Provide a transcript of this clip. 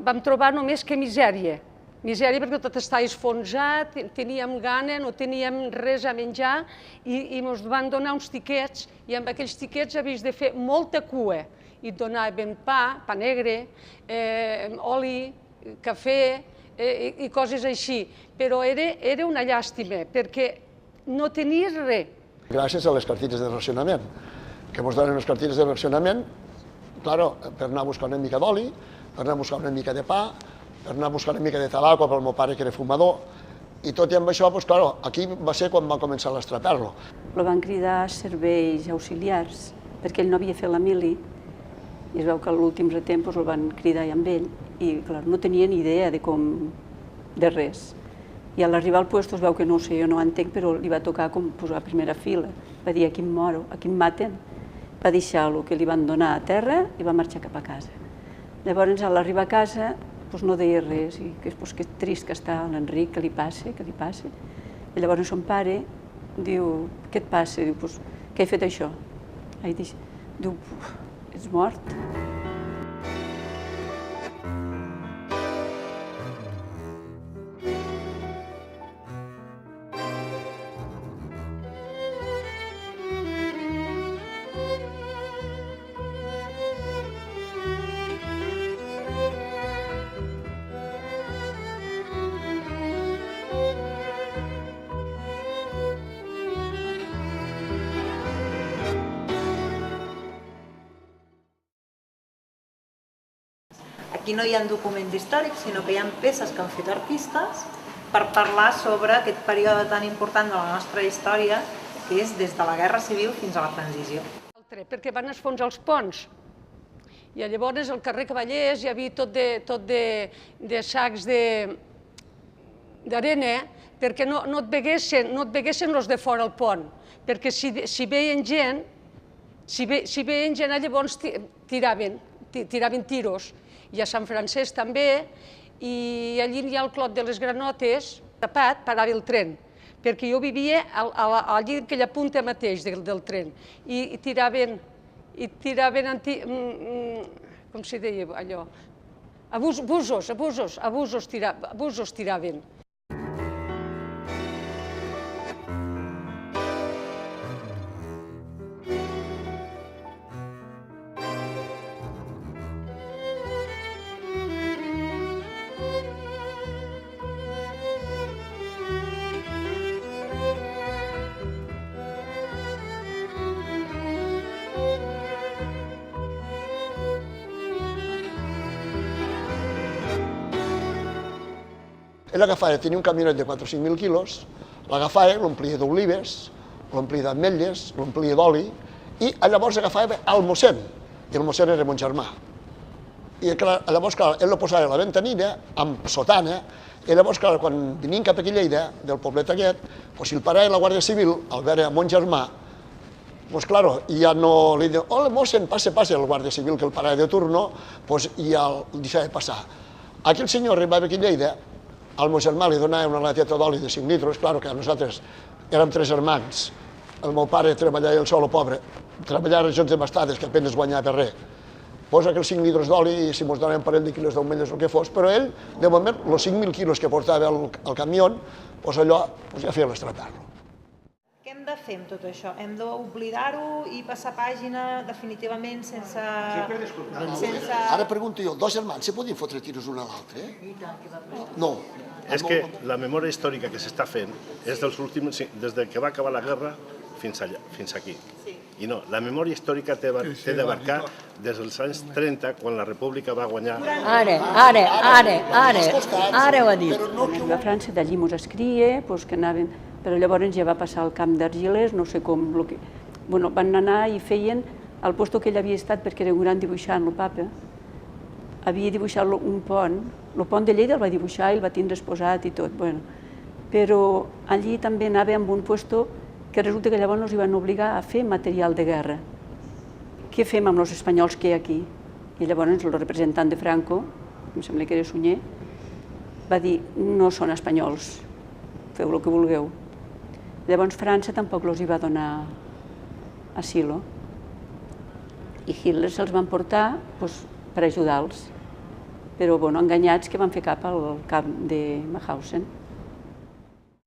vam trobar només que misèria. Misèria perquè tot estava esfonsat, teníem gana, no teníem res a menjar i ens van donar uns tiquets i amb aquells tiquets havies de fer molta cua i et donaven pa negre, oli, cafè i coses així. Però era una llàstima perquè no tenies res. Gràcies a les cartilles de racionament, que ens donen les cartilles de racionament, per anar a buscar una mica d'oli, per anar a buscar una mica de pa, per anar a buscar una mica de tabaco pel meu pare, que era fumador, i tot i amb això, aquí va ser quan va començar l'estraperlo. El van cridar serveis auxiliars, perquè ell no havia fet la mili, i es veu que a l'últim temps el van cridar amb ell, i clar, no tenia ni idea de res. I a l'arribar al lloc es veu que no sé, jo no ho entenc, però li va tocar com posar a primera fila. Va dir, aquí em moro, aquí em maten. Va deixar el que li van donar a terra i va marxar cap a casa. Llavors, a l'arribar a casa, no deia res, i que trist que està l'Enric, que li passe, que li passe. I llavors son pare diu, què et passa? Diu, què he fet això? Diu, ets mort. Aquí no hi ha documents històrics, sinó que hi ha peces que han fet artistes per parlar sobre aquest període tan important de la nostra història, que és des de la Guerra Civil fins a la transició. Perquè van esfonsar els ponts. I llavors al carrer Cavallers hi havia tot de sacs d'arena perquè no et veguessin els de fora al pont. Perquè si veien gent, llavors tiraven tiros. I a Sant Francesc també, i allí hi ha el Clot de les Granotes, tapat, parava el tren, perquè jo vivia allí en aquella punta mateix del tren, i tiraven, com se deia allò, abusos tiraven. Ell agafava, tenia un camionet de 4 o 5.000 quilos, l'agafava, l'omplia d'olives, l'omplia d'ametlles, l'omplia d'oli, i llavors agafava el mossèn, i el mossèn era mon germà. I llavors, clar, ell lo posava a la ventanilla, amb sotana, i llavors, clar, quan venien cap aquí a Lleida, del poblet aquest, si el parava la Guàrdia Civil, al veure mon germà, doncs, clar, ja no li diu, hola, mossèn, passe, el Guàrdia Civil, que el parava de turno, ja el deixava passar. Aquell senyor arribava aquí a Lleida, al meu germà li donava una lateta d'oli de 5 litres, clar que nosaltres érem 3 germans, el meu pare treballava el sol, pobre, treballava a regions devastades que apenas guanyava res. Posa aquells 5 litres d'oli i si ens donaven un parell de quilos d'ametlles o el que fos, però ell, de moment, els 5.000 quilos que portava al camió, allò ja feia l'estraperlo. Què hem de fer amb tot això? Hem d'oblidar-ho i passar pàgina definitivament sense... Ara pregunto jo, 2 germans se podien fotre tiros un a l'altre? No. És que la memòria històrica que s'està fent és dels últims, des que va acabar la guerra fins aquí. I no, la memòria històrica té d'abarcar des dels anys 30, quan la República va guanyar... Ara ho ha dit. A França d'allí mos escria, que anaven... Però llavors ja va passar al camp d'Argilers, no sé com... Van anar i feien al lloc que ell havia estat, perquè era un gran dibuixant, el papa. Havia dibuixat un pont, el pont de Lleida el va dibuixar i el va tindre exposat i tot. Però allí també anava amb un lloc que resulta que llavors ens hi van obligar a fer material de guerra. Què fem amb els espanyols que hi ha aquí? I llavors el representant de Franco, em sembla que era Sunyer, va dir, no són espanyols, feu el que vulgueu. Llavors França tampoc els hi va donar asilo. I Hitler se'ls van portar per ajudar-los. però enganyats que van fer cap al camp de Mauthausen.